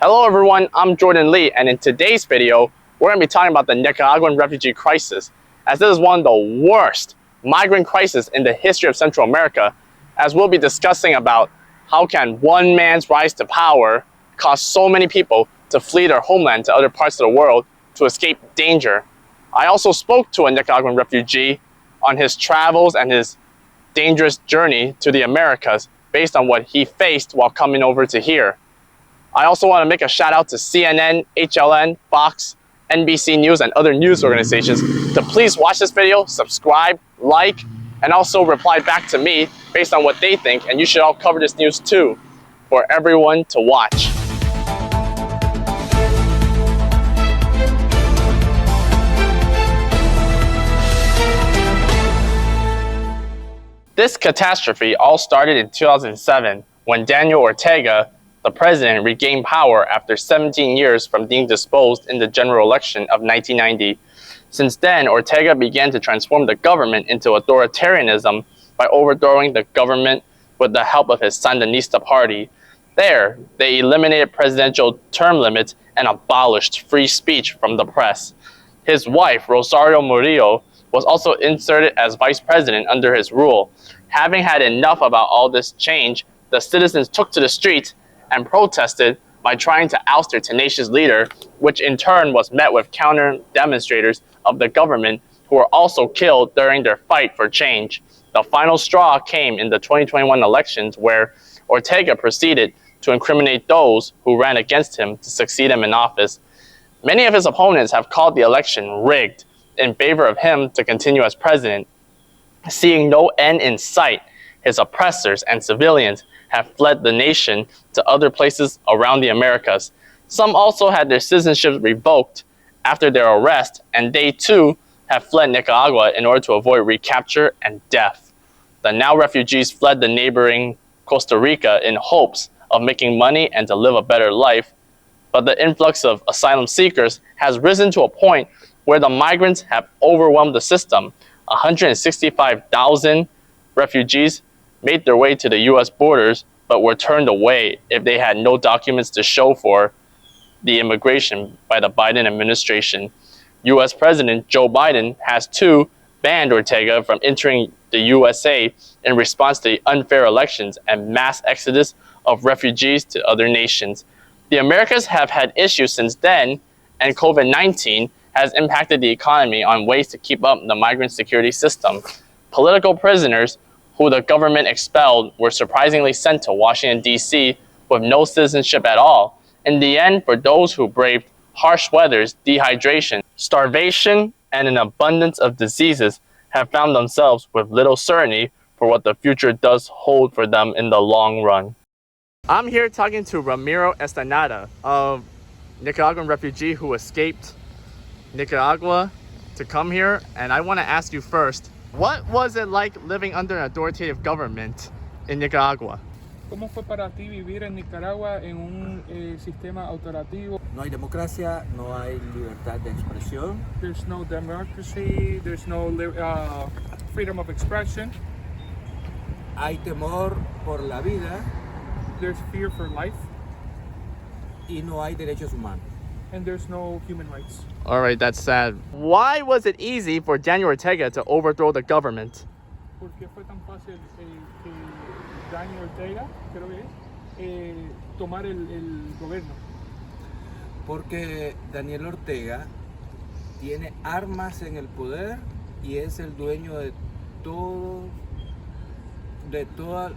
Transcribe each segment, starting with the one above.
Hello everyone, I'm Jordan Lee, and in today's video, we're going to be talking about the Nicaraguan refugee crisis, as this is one of the worst migrant crises in the history of Central America, as we'll be discussing about how can one man's rise to power cause so many people to flee their homeland to other parts of the world to escape danger. I also spoke to a Nicaraguan refugee on his travels and his dangerous journey to the Americas based on what he faced while coming over to here. I also want to make a shout out to CNN, HLN, Fox, NBC News, and other news organizations to please watch this video, subscribe, like, and also reply back to me based on what they think, and you should all cover this news too, for everyone to watch. This catastrophe all started in 2007 when Daniel Ortega, the president, regained power after 17 years from being deposed in the general election of 1990. Since then, Ortega began to transform the government into authoritarianism by overthrowing the government with the help of his Sandinista party. There, they eliminated presidential term limits and abolished free speech from the press. His wife, Rosario Murillo, was also inserted as vice president under his rule. Having had enough about all this change, the citizens took to the streets and protested by trying to oust their tenacious leader, which in turn was met with counter demonstrators of the government who were also killed during their fight for change. The final straw came in the 2021 elections, where Ortega proceeded to incriminate those who ran against him to succeed him in office. Many of his opponents have called the election rigged in favor of him to continue as president. Seeing no end in sight, his oppressors and civilians have fled the nation to other places around the Americas. Some also had their citizenship revoked after their arrest, and they too have fled Nicaragua in order to avoid recapture and death. The now refugees fled the neighboring Costa Rica in hopes of making money and to live a better life, but the influx of asylum seekers has risen to a point where the migrants have overwhelmed the system. 165,000 refugees made their way to the U.S. borders, but were turned away if they had no documents to show for the immigration by the Biden administration. U.S. President Joe Biden has too banned Ortega from entering the USA in response to the unfair elections and mass exodus of refugees to other nations. The Americas have had issues since then, and COVID-19 has impacted the economy on ways to keep up the migrant security system. Political prisoners who the government expelled were surprisingly sent to Washington, D.C. with no citizenship at all. In the end, for those who braved harsh weathers, dehydration, starvation, and an abundance of diseases, have found themselves with little certainty for what the future does hold for them in the long run. I'm here talking to Ramiro Estanada, a Nicaraguan refugee who escaped Nicaragua to come here, and I want to ask you first, what was it like living under an authoritative government in Nicaragua? ¿Cómo fue para ti vivir en Nicaragua en un sistema autoritario? No hay democracia, no hay libertad de expresión. There's no democracy, there's no freedom of expression. Hay temor por la vida. There's fear for life. Y no hay derechos humanos. And there's no human rights. All right, that's sad. Why was it easy for Daniel Ortega to overthrow the government? ¿Por qué fue tan fácil que Daniel Ortega, creo que es, tomar el gobierno? Porque Daniel Ortega tiene armas en el poder y es el dueño de todo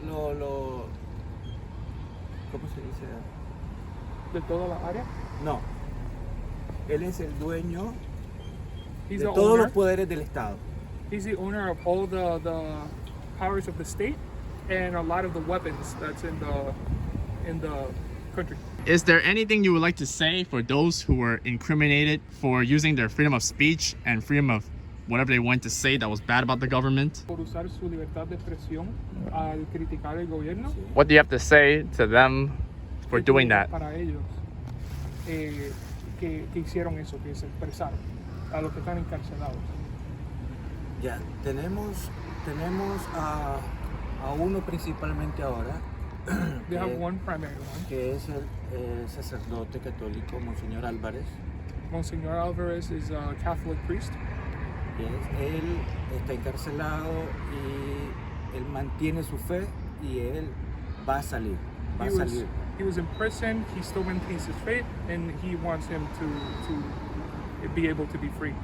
lo ¿cómo se dice? ¿De toda la área? No. Él es el dueño He's de the todos owner. los poderes del Estado. He's the owner of all the powers of the state and a lot of the weapons that's in the country. Is there anything you would like to say for those who were incriminated for using their freedom of speech and freedom of whatever they want to say that was bad about the government? Por usar su libertad de expresión al criticar el gobierno. What do you have to say to them for doing that? Para ellos que hicieron eso, que se expresaron, a los que están encarcelados. Ya, tenemos a uno principalmente ahora They have one primary one. que es el sacerdote católico Monseñor Álvarez. Monsignor Alvarez is a Catholic priest. Él está encarcelado y él mantiene su fe y él va a salir. He was in prison, he still maintains his faith, and he wants him to be able to be free.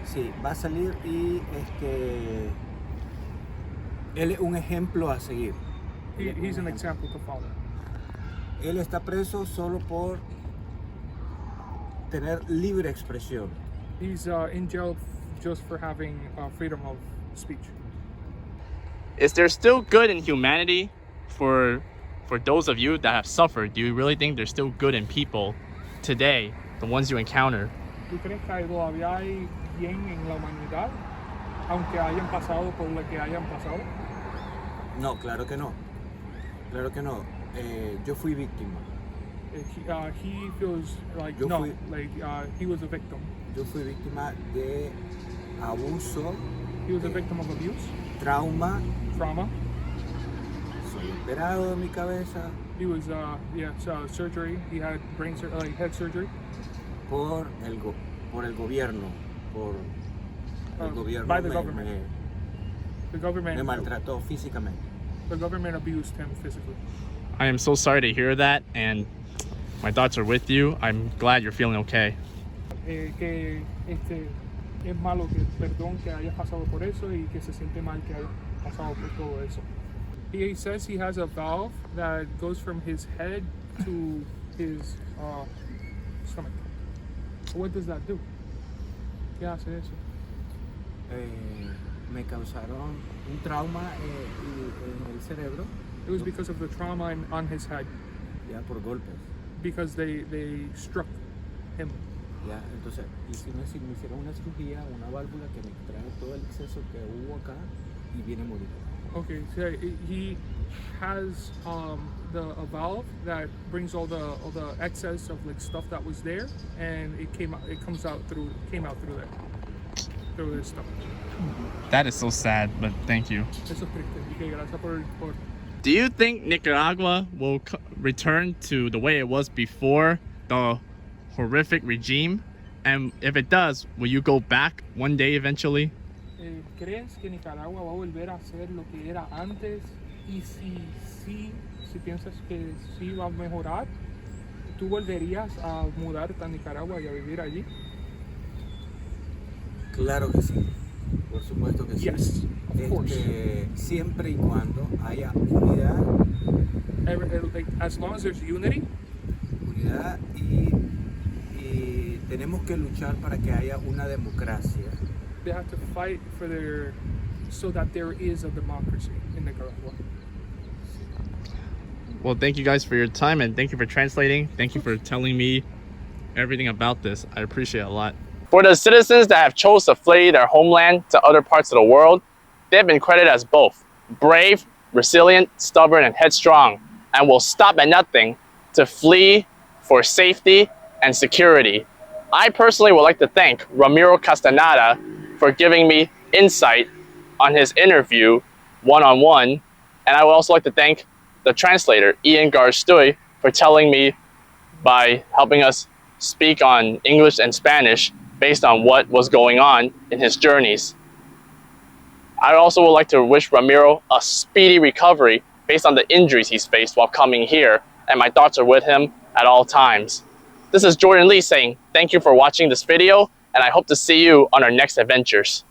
Sí, va a salir y él es un ejemplo a seguir. He's an example to follow. Él está preso solo por tener libre expresión. He's in jail just for having freedom of speech. Is there still good in humanity for those of you that have suffered? Do you really think there's still good in people today, the ones you encounter? ¿Tú crees que todavía hay bien en la humanidad, aunque hayan pasado por lo que hayan pasado? No, claro que no. Claro que no. Yo fui víctima. He feels like he was a victim. Yo fui víctima de abuso. He was a victim of abuse, Trauma. Soy operado de mi cabeza. He was surgery. He had head surgery. Por el gobierno. El gobierno by the government. The government. Me maltrató físicamente. The government abused him physically. I am so sorry to hear that, and my thoughts are with you. I'm glad you're feeling okay. Que es malo que perdón que haya pasado por eso y que se siente mal que haya pasado por todo eso. He says he has a valve that goes from his head to his stomach. What does that do? ¿Qué hace eso? Me causaron un trauma en el cerebro. It was because of the trauma on his head. Ya, por golpes. Because they struck him. Ya, entonces, me hicieron una cirugía, una válvula que me extrae todo el exceso que hubo acá y viene a morir. Okay, so he has a valve that brings all the excess of like stuff that was there, and it came out through this stuff. That is so sad, but thank you. Eso es triste. Okay, gracias por. Do you think Nicaragua will return to the way it was before the horrific regime? And if it does, will you go back one day eventually? ¿Crees que Nicaragua va a volver a ser lo que era antes? Y si piensas que sí va a mejorar, ¿tú volverías a mudarte a Nicaragua y a vivir allí? Claro que sí. Por supuesto que sí. Yes, of course. Siempre y cuando haya unidad. As long as there's unity. Unidad y tenemos que luchar para que haya una democracia. They have to fight so that there is a democracy in Nicaragua. Well, thank you guys for your time, and thank you for translating. Thank you for telling me everything about this. I appreciate it a lot. For the citizens that have chose to flee their homeland to other parts of the world, they have been credited as both brave, resilient, stubborn, and headstrong, and will stop at nothing to flee for safety and security. I personally would like to thank Ramiro Castaneda for giving me insight on his interview one-on-one, and I would also like to thank the translator, Ian Garstuy, for telling me by helping us speak on English and Spanish based on what was going on in his journeys. I also would like to wish Ramiro a speedy recovery based on the injuries he's faced while coming here, and my thoughts are with him at all times. This is Jordan Lee saying thank you for watching this video, and I hope to see you on our next adventures.